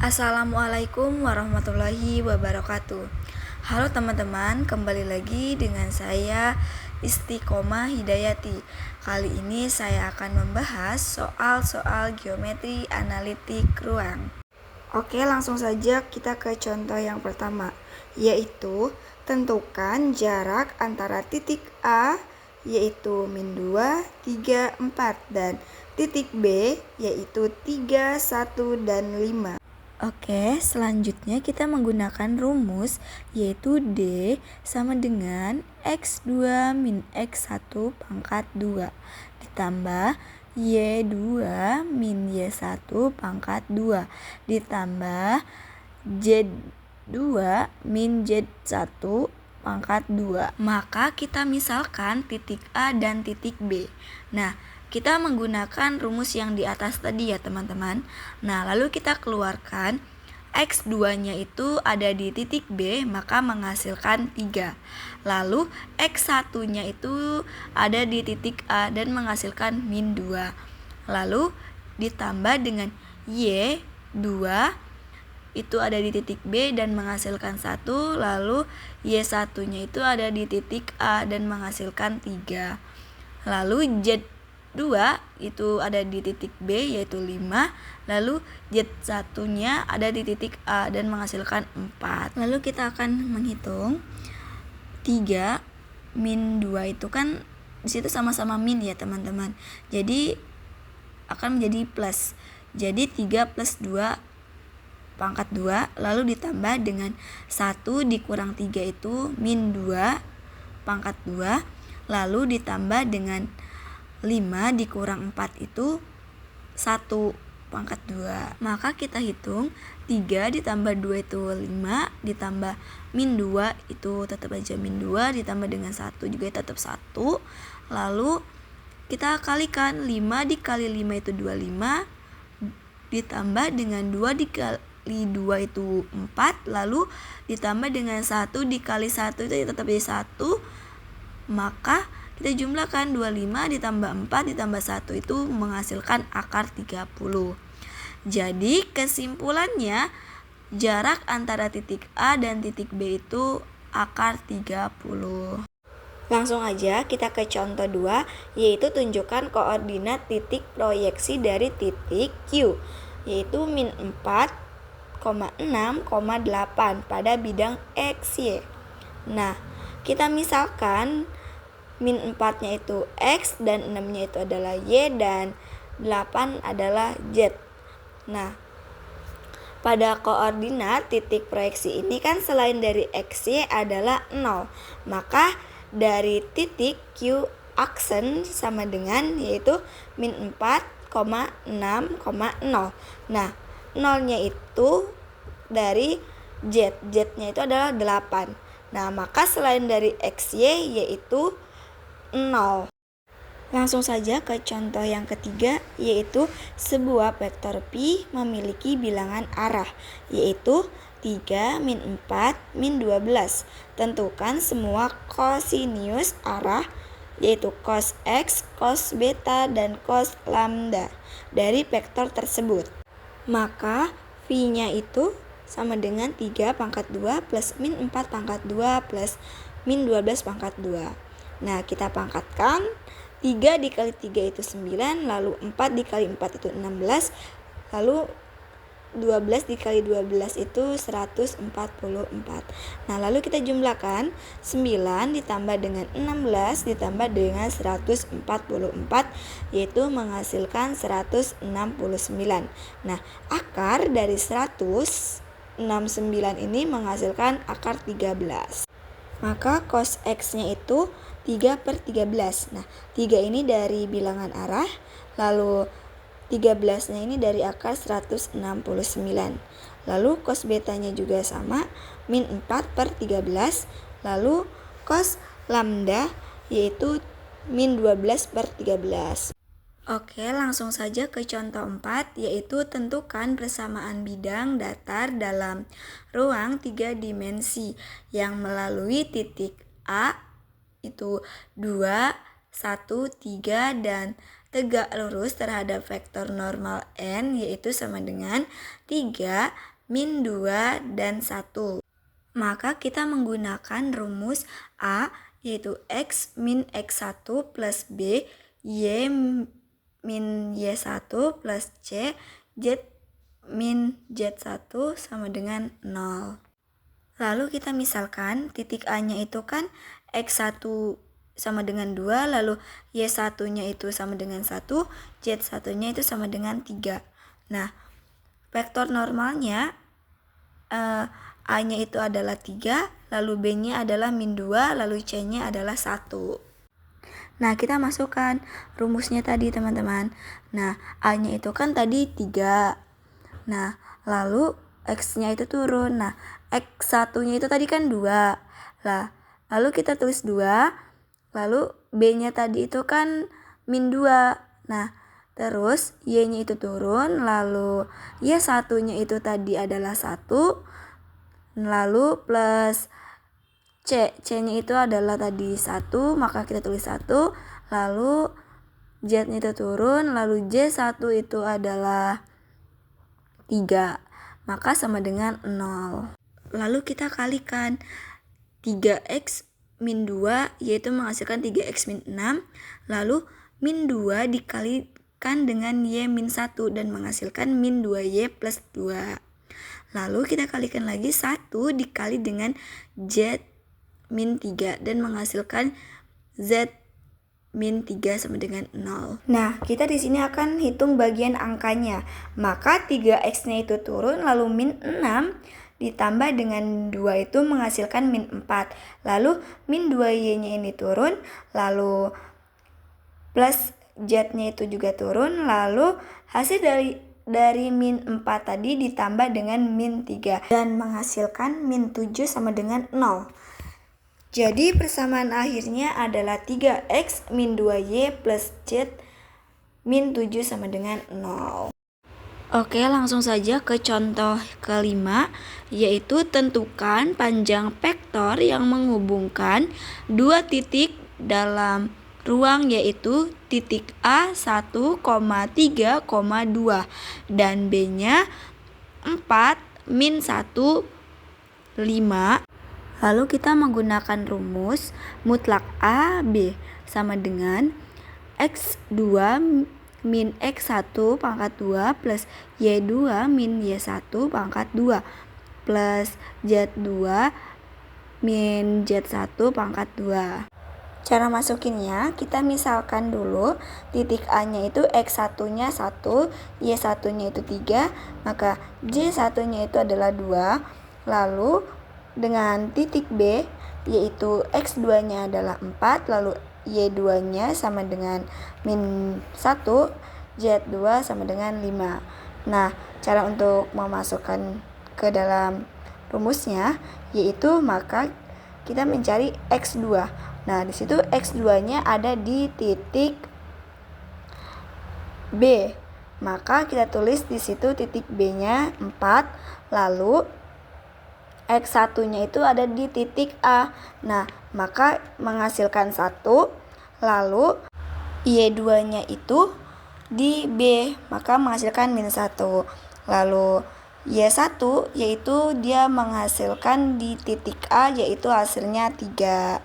Assalamualaikum warahmatullahi wabarakatuh. Halo teman-teman, kembali lagi dengan saya Istiqomah Hidayati. Kali ini saya akan membahas soal-soal geometri analitik ruang. Oke, langsung saja kita ke contoh yang pertama, yaitu tentukan jarak antara titik A yaitu -2, 3, 4 dan titik B yaitu 3, 1, dan 5. Oke, selanjutnya kita menggunakan rumus yaitu D sama dengan X2 min X1 pangkat 2 ditambah Y2 min Y1 pangkat 2 ditambah Z2 min Z1 pangkat 2. Maka kita misalkan titik A dan titik B. Nah, kita menggunakan rumus yang di atas tadi ya teman-teman. Nah, lalu kita keluarkan X2-nya itu ada di titik B, maka menghasilkan 3. Lalu X1-nya itu ada di titik A dan menghasilkan -2. Lalu ditambah dengan Y2 itu ada di titik B dan menghasilkan 1. Lalu Y1-nya itu ada di titik A dan menghasilkan 3. Lalu Z2 itu ada di titik B yaitu 5. Lalu Z1-nya ada di titik A dan menghasilkan 4. Lalu kita akan menghitung 3 min 2 itu kan disitu sama-sama min ya teman-teman. Jadi akan menjadi plus. Jadi 3 plus 2 pangkat 2 lalu ditambah dengan 1 dikurang 3 itu -2 pangkat 2 lalu ditambah dengan 5 dikurang 4 itu 1 pangkat 2. Maka kita hitung 3 ditambah 2 itu 5 ditambah -2 itu tetap aja -2 ditambah dengan 1 juga tetap 1. Lalu kita kalikan 5 dikali 5 itu 25 ditambah dengan 2 dikali 2 itu 4, lalu ditambah dengan 1 dikali 1 itu tetap jadi 1. Maka kita jumlahkan 25 ditambah 4 ditambah 1 itu menghasilkan akar 30. Jadi kesimpulannya jarak antara titik A dan titik B itu akar 30. Langsung aja kita ke contoh 2, yaitu tunjukkan koordinat titik proyeksi dari titik Q, yaitu -4, 6,8 pada bidang XY. Nah, kita misalkan -4-nya itu X dan 6-nya itu adalah Y dan 8 adalah Z. Nah, pada koordinat titik proyeksi ini kan selain dari XY adalah 0. Maka dari titik Q aksen sama dengan yaitu -4, 6,0. Nah, 0-nya itu dari Z-nya itu adalah 8. Nah, maka selain dari XY yaitu 0. Langsung saja ke contoh yang ketiga, yaitu sebuah vektor pi memiliki bilangan arah, yaitu 3, min 4, min 12. Tentukan semua kosinus arah, yaitu cos X, cos beta, dan cos lambda dari vektor tersebut. Maka phi-nya itu sama dengan 3 pangkat 2 plus min 4 pangkat 2 plus min 12 pangkat 2. Nah, kita pangkatkan 3 dikali 3 itu 9, lalu 4 dikali 4 itu 16, lalu 12 dikali 12 itu 144. Nah, lalu kita jumlahkan 9 ditambah dengan 16 ditambah dengan 144 yaitu menghasilkan 169. Nah, akar dari 169 ini menghasilkan akar 13. Maka cos X-nya itu 3/13. Nah, 3 ini dari bilangan arah, lalu 13-nya ini dari akar 169. Lalu cos betanya juga sama, min 4/13. Lalu cos lambda yaitu min 12/13. Oke, langsung saja ke contoh 4, yaitu tentukan persamaan bidang datar dalam ruang 3 dimensi yang melalui titik A itu 2, 1, 3 dan tegak lurus terhadap vektor normal n yaitu sama dengan 3 min 2, dan 1. Maka kita menggunakan rumus A, yaitu X min X1 plus B, Y min Y1 plus C, Z min Z1 sama dengan 0. Lalu kita misalkan titik A-nya itu kan X1 sama dengan 2, lalu Y1-nya itu sama dengan 1, Z1-nya itu sama dengan 3. Nah, vektor normalnya A-nya itu adalah 3, lalu B-nya adalah min 2, lalu C-nya adalah 1. Nah, kita masukkan rumusnya tadi, teman-teman. Nah, A-nya itu kan tadi 3. Nah, lalu X-nya itu turun. Nah, X1-nya itu tadi kan 2. Lalu kita tulis 2, lalu B-nya tadi itu kan min 2. Nah, terus Y-nya itu turun, lalu Y1-nya itu tadi adalah 1, lalu plus C-nya itu adalah tadi 1, maka kita tulis 1, lalu Z-nya itu turun, lalu J1 itu adalah 3, maka sama dengan 0. Lalu kita kalikan 3X min 2, yaitu menghasilkan 3X min 6, lalu min 2 dikalikan dengan Y min 1 dan menghasilkan min 2Y plus 2. Lalu kita kalikan lagi 1 dikali dengan Z min 3 dan menghasilkan Z min 3 sama dengan 0. Nah, kita di sini akan hitung bagian angkanya. Maka 3X-nya itu turun, lalu min 6 ditambah dengan 2 itu menghasilkan min 4. Lalu min 2Y-nya ini turun, lalu plus Z-nya itu juga turun, lalu hasil dari min 4 tadi ditambah dengan min 3 dan menghasilkan min 7 sama dengan 0. Jadi persamaan akhirnya adalah 3X min 2Y plus Z min 7 sama dengan 0. Oke, langsung saja ke contoh kelima, yaitu tentukan panjang vektor yang menghubungkan dua titik dalam ruang, yaitu titik A 1,3,2 dan B-nya 4, min 1, 5. Lalu kita menggunakan rumus mutlak A, B sama dengan X2 min X1 pangkat 2 plus Y2 min Y1 pangkat 2 plus Z2 min Z1 pangkat 2. Cara masukinnya, kita misalkan dulu titik A-nya itu X1-nya 1, Y1-nya itu 3, maka J1-nya itu adalah 2. Lalu dengan titik B, yaitu X2-nya adalah 4, lalu Y2-nya sama dengan min 1, Z2 sama dengan 5. Nah, cara untuk memasukkan ke dalam rumusnya, yaitu maka kita mencari X2. Nah, di situ X2-nya ada di titik B. Maka kita tulis di situ titik B-nya 4, lalu X1-nya itu ada di titik A. Nah, maka menghasilkan 1, lalu Y2-nya itu di B, maka menghasilkan min 1. Lalu Y1 yaitu dia menghasilkan di titik A, yaitu hasilnya 3.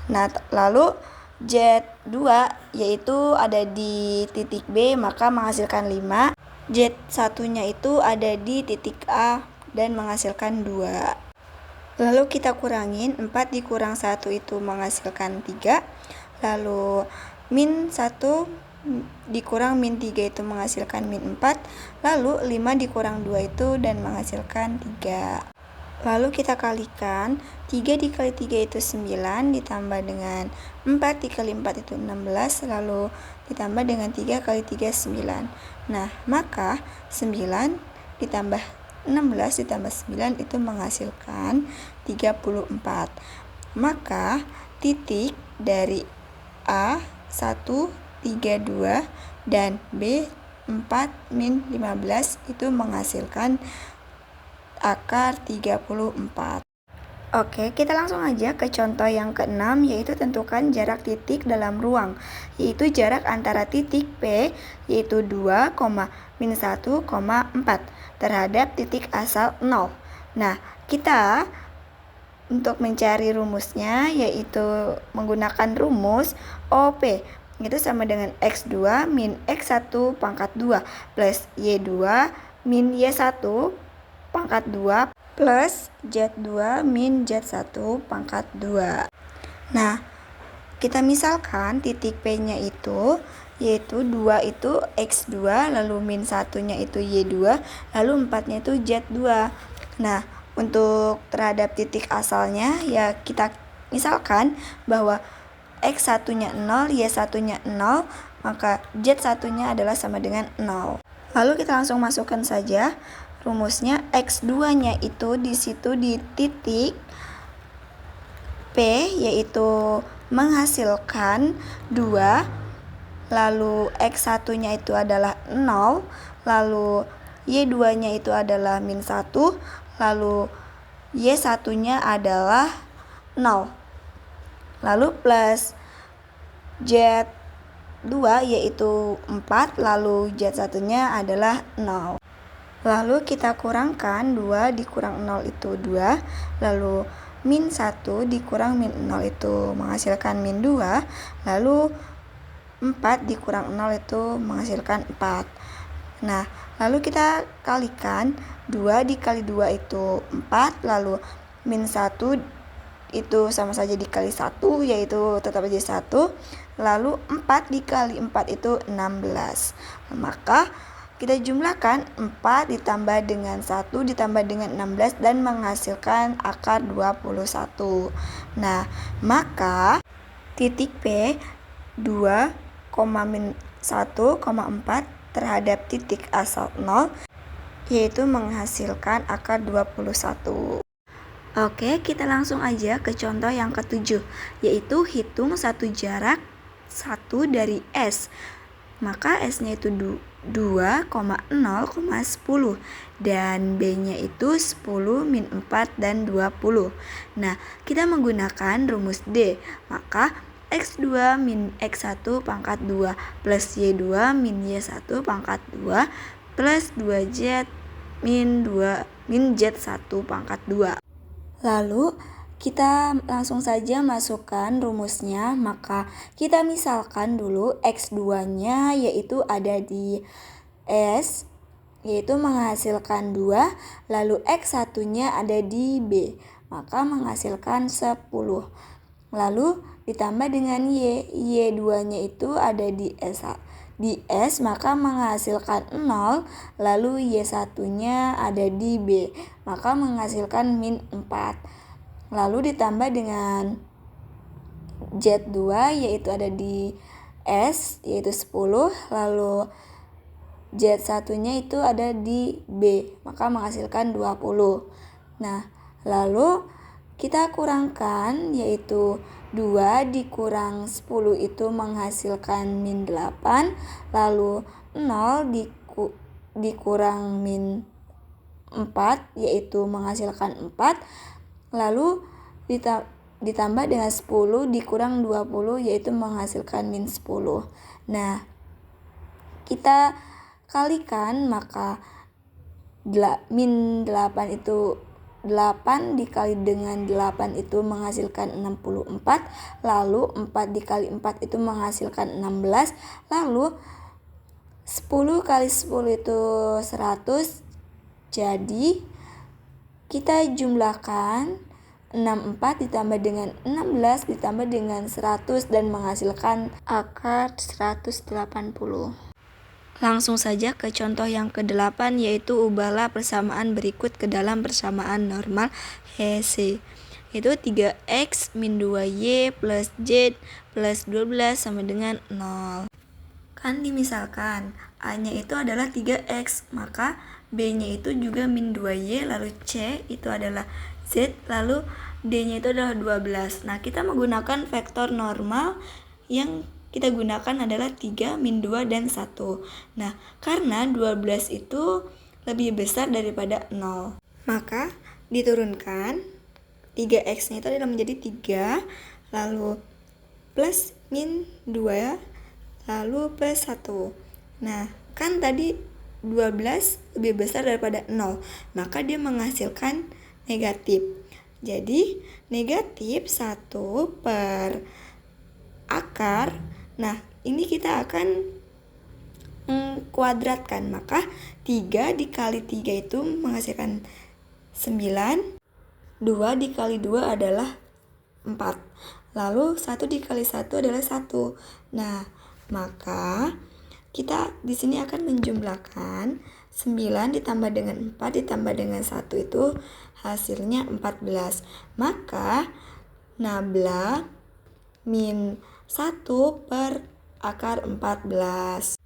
Nah, lalu Z2 yaitu ada di titik B, maka menghasilkan 5. Z1-nya itu ada di titik A dan menghasilkan 2. Lalu kita kurangin, 4 dikurang 1 itu menghasilkan 3. Lalu min 1 dikurang min 3 itu menghasilkan min 4. Lalu 5 dikurang 2 itu dan menghasilkan 3. Lalu kita kalikan, 3 dikali 3 itu 9, ditambah dengan 4 dikali 4 itu 16, lalu ditambah dengan 3 kali 3, 9. Nah, maka 9 ditambah 16 ditambah 9 itu menghasilkan 34. Maka titik dari A 1, 3, 2 dan B 4, min 15 itu menghasilkan akar 34. Oke, kita langsung aja ke contoh yang keenam, yaitu tentukan jarak titik dalam ruang, yaitu jarak antara titik P, yaitu 2, min 1, 4 terhadap titik asal 0. Nah, kita untuk mencari rumusnya, yaitu menggunakan rumus OP, itu sama dengan X2 min X1 pangkat 2 plus Y2 min Y1 pangkat 2 plus Z2 min Z1 pangkat 2. Nah, kita misalkan titik P-nya itu yaitu 2 itu X2, lalu min 1-nya itu Y2, lalu 4-nya itu Z2. Nah, untuk terhadap titik asalnya ya kita misalkan bahwa X1-nya 0, Y1-nya 0, maka Z1-nya adalah sama dengan 0. Lalu kita langsung masukkan saja rumusnya. X2-nya itu di situ di titik P, yaitu menghasilkan 2, lalu X1-nya itu adalah 0, lalu Y2-nya itu adalah min 1, lalu Y1-nya adalah 0. Lalu plus Z2 yaitu 4, lalu Z1-nya adalah 0. Lalu kita kurangkan 2 dikurang 0 itu 2, lalu min 1 dikurang min 0 itu menghasilkan min 2, lalu 4 dikurang 0 itu menghasilkan 4. Nah, lalu kita kalikan 2 dikali 2 itu 4, lalu min 1 itu sama saja dikali 1, yaitu tetap aja 1, lalu 4 dikali 4 itu 16. Maka kita jumlahkan 4 ditambah dengan 1 ditambah dengan 16 dan menghasilkan akar 21. Nah, maka titik P 2, min 1, 4 terhadap titik asal 0 yaitu menghasilkan akar 21. Oke, kita langsung aja ke contoh yang ketujuh, yaitu hitung satu jarak 1 dari S. Maka S-nya itu 2, 0, 10 dan B-nya itu 10, min 4 dan 20. Nah, kita menggunakan rumus D. Maka X2 min X1 pangkat 2 plus Y2 min Y1 pangkat 2 plus 2Z min Z1 pangkat 2. Lalu kita langsung saja masukkan rumusnya. Maka kita misalkan dulu X2-nya yaitu ada di S, yaitu menghasilkan 2, lalu X1-nya ada di B, maka menghasilkan 10. Lalu ditambah dengan Y2-nya itu ada di S, maka menghasilkan 0, lalu Y1-nya ada di B, maka menghasilkan min 4. Lalu ditambah dengan Z2 yaitu ada di S, yaitu 10, lalu Z1-nya itu ada di B, maka menghasilkan 20. Nah, lalu kita kurangkan, yaitu 2 dikurang 10 itu menghasilkan min 8, lalu 0 dikurang min 4 yaitu menghasilkan 4, lalu ditambah dengan 10 dikurang 20 yaitu menghasilkan min 10. Nah, kita kalikan, maka min 8 itu 8 dikali dengan 8 itu menghasilkan 64, lalu 4 dikali 4 itu menghasilkan 16, lalu 10 kali 10 itu 100, jadi kita jumlahkan 64 ditambah dengan 16 ditambah dengan 100 dan menghasilkan akar 180. Langsung saja ke contoh yang ke-8, yaitu ubahlah persamaan berikut ke dalam persamaan normal HC. Itu 3x min 2y plus z plus 12 sama dengan 0. Kan dimisalkan A-nya itu adalah 3x, maka B-nya itu juga min 2y, lalu C itu adalah z, lalu D-nya itu adalah 12. Nah, kita menggunakan vektor normal yang kita gunakan adalah 3, min 2, dan 1. Nah, karena 12 itu lebih besar daripada 0, maka diturunkan 3x nya itu adalah menjadi 3, lalu plus min 2, lalu plus 1. Nah, kan tadi 12 lebih besar daripada 0, maka dia menghasilkan negatif. Jadi negatif 1 per akar. Nah, ini kita akan kuadratkan, maka 3 dikali 3 itu menghasilkan 9, 2 dikali 2 adalah 4, lalu 1 dikali 1 adalah 1. Nah, maka kita di sini akan menjumlahkan 9 ditambah dengan 4 ditambah dengan 1 itu hasilnya 14. Maka nabla min 1 per akar 14.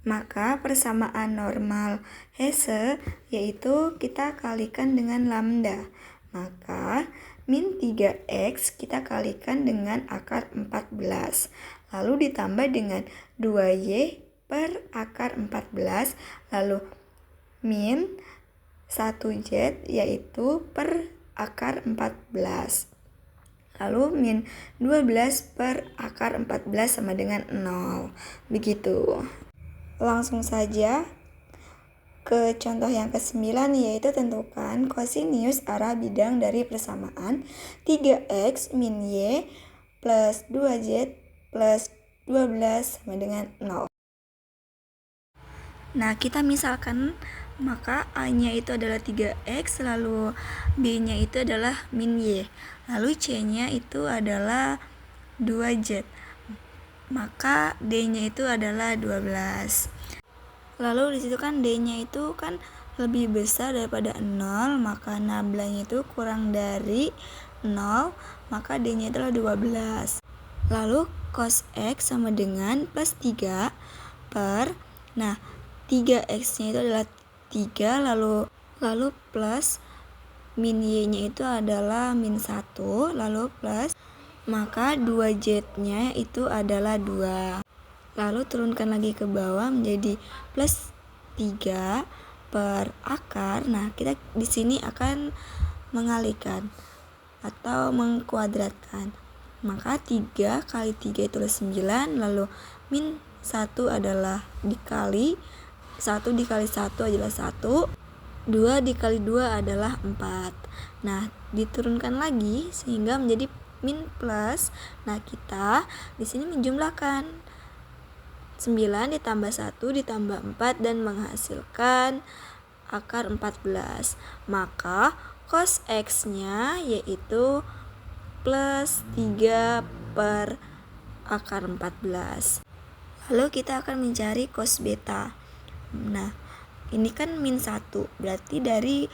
Maka persamaan normal Hesse yaitu kita kalikan dengan lambda. Maka min 3x kita kalikan dengan akar 14. Lalu ditambah dengan 2y per akar 14. Lalu min 1z yaitu per akar 14. Lalu min 12 per akar 14 sama dengan 0. Begitu. Langsung saja ke contoh yang ke-9, yaitu tentukan kosinus arah bidang dari persamaan 3x min y plus 2z plus 12 sama dengan 0. Nah, kita misalkan, maka A-nya itu adalah 3x, lalu B-nya itu adalah min y, lalu C-nya itu adalah 2z, maka D-nya itu adalah 12. Lalu disitu kan D-nya itu kan lebih besar daripada 0, maka nablanya itu kurang dari 0, maka D-nya itu adalah 12. Lalu cos X sama dengan plus 3 per, nah 3x-nya itu adalah 3, lalu plus min y-nya itu adalah min 1, lalu plus, maka 2z-nya itu adalah 2. Lalu turunkan lagi ke bawah menjadi plus 3 per akar. Nah, kita di sini akan mengalikan atau mengkuadratkan. Maka 3 kali 3 itu 9, lalu min 1 adalah dikali 1 dikali 1 adalah 1, 2 dikali 2 adalah 4. Nah, diturunkan lagi sehingga menjadi min plus. Nah, kita di sini menjumlahkan 9 ditambah 1 ditambah 4 dan menghasilkan akar 14. Maka cos X-nya yaitu plus 3 per akar 14. Lalu kita akan mencari cos beta. Nah, ini kan min 1, berarti dari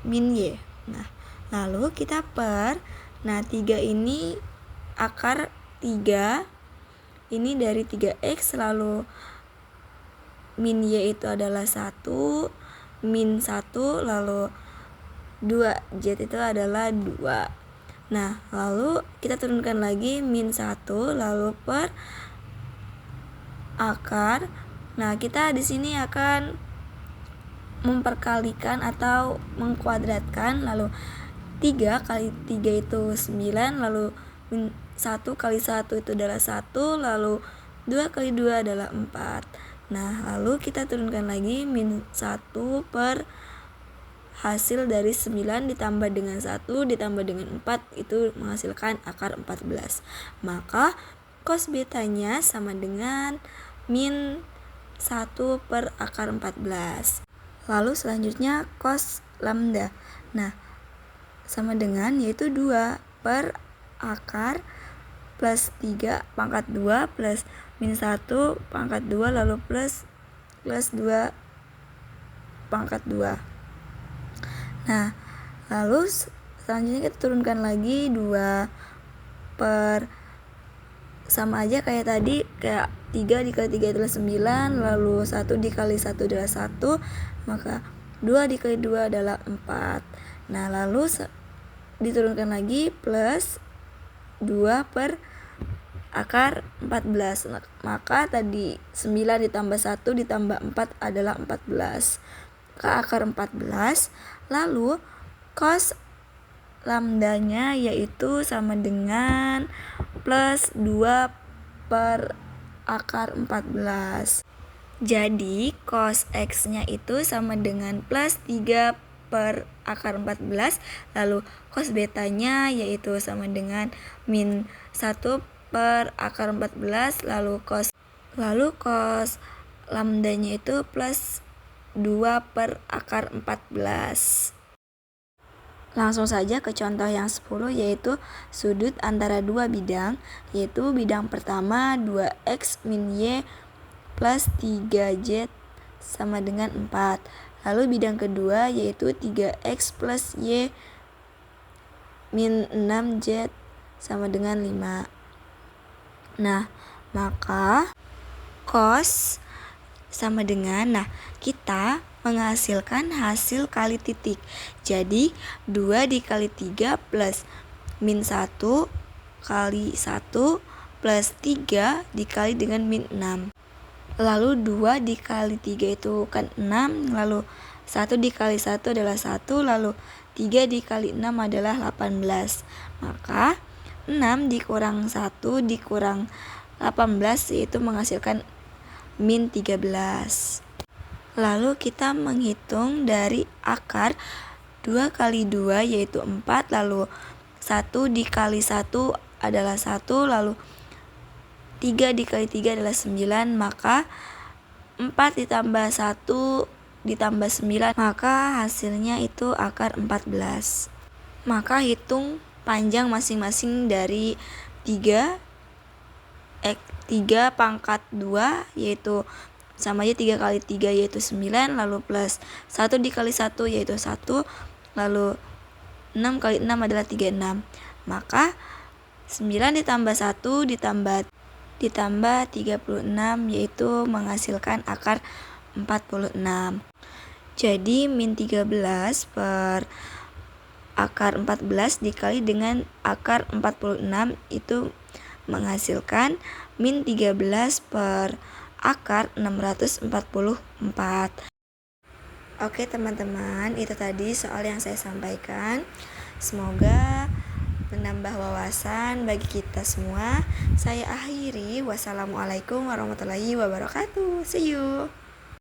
min y. Nah, lalu kita per, nah 3 ini akar 3, ini dari 3x, lalu min y itu adalah 1, min 1, lalu 2z itu adalah 2. Nah, lalu kita turunkan lagi min 1, lalu per akar. Nah, kita di sini akan memperkalikan atau mengkuadratkan, lalu 3 kali 3 itu 9, lalu 1 kali 1 itu adalah 1, lalu 2 kali 2 adalah 4. Nah, lalu kita turunkan lagi min 1 per hasil dari 9 ditambah dengan 1 ditambah dengan 4 itu menghasilkan akar 14. Maka cos betanya sama dengan min 1 per akar 14. Lalu selanjutnya cos lambda. Nah, sama dengan yaitu 2 per akar plus 3 pangkat 2 plus min 1 pangkat 2 lalu plus 2 pangkat 2. Nah, lalu selanjutnya kita turunkan lagi 2 per, sama aja kayak tadi, kayak 3 dikali 3 adalah 9, lalu 1 dikali 1 adalah 1, maka 2 dikali 2 adalah 4. Nah, lalu diturunkan lagi plus 2 per akar 14. Maka tadi 9 ditambah 1 ditambah 4 adalah 14. Maka akar 14. Lalu cos lambdanya yaitu sama dengan plus 2 per akar 14. Jadi cos X-nya itu sama dengan plus 3 per akar 14. Lalu cos betanya yaitu sama dengan min 1 per akar 14. Lalu cos lambdanya itu plus 2 per akar 14. Langsung saja ke contoh yang 10, yaitu sudut antara dua bidang, yaitu bidang pertama 2x min y plus 3z sama dengan 4. Lalu bidang kedua yaitu 3x plus y min 6z sama dengan 5. Nah, maka cos sama dengan, kita menghasilkan hasil kali titik. Jadi 2 dikali 3 plus min 1 kali 1 plus 3 dikali dengan min 6. Lalu 2 dikali 3 itu kan 6. Lalu 1 dikali 1 adalah 1. Lalu 3 dikali 6 adalah 18. Maka 6 dikurang 1 dikurang 18 yaitu menghasilkan min 13. Lalu kita menghitung dari akar 2 kali 2 yaitu 4. Lalu 1 dikali 1 adalah 1. Lalu 3 dikali 3 adalah 9. Maka 4 ditambah 1 ditambah 9, maka hasilnya itu akar 14. Maka hitung panjang masing-masing dari 3 pangkat 2 yaitu sama aja 3 kali 3 yaitu 9, lalu plus 1 dikali 1 yaitu 1, lalu 6 kali 6 adalah 36. Maka 9 ditambah 1 ditambah 36 yaitu menghasilkan akar 46. Jadi min 13 per akar 14 dikali dengan akar 46 itu menghasilkan min 13 per akar 644. Oke teman-teman, itu tadi soal yang saya sampaikan. Semoga menambah wawasan bagi kita semua. Saya akhiri, wassalamualaikum warahmatullahi wabarakatuh. See you.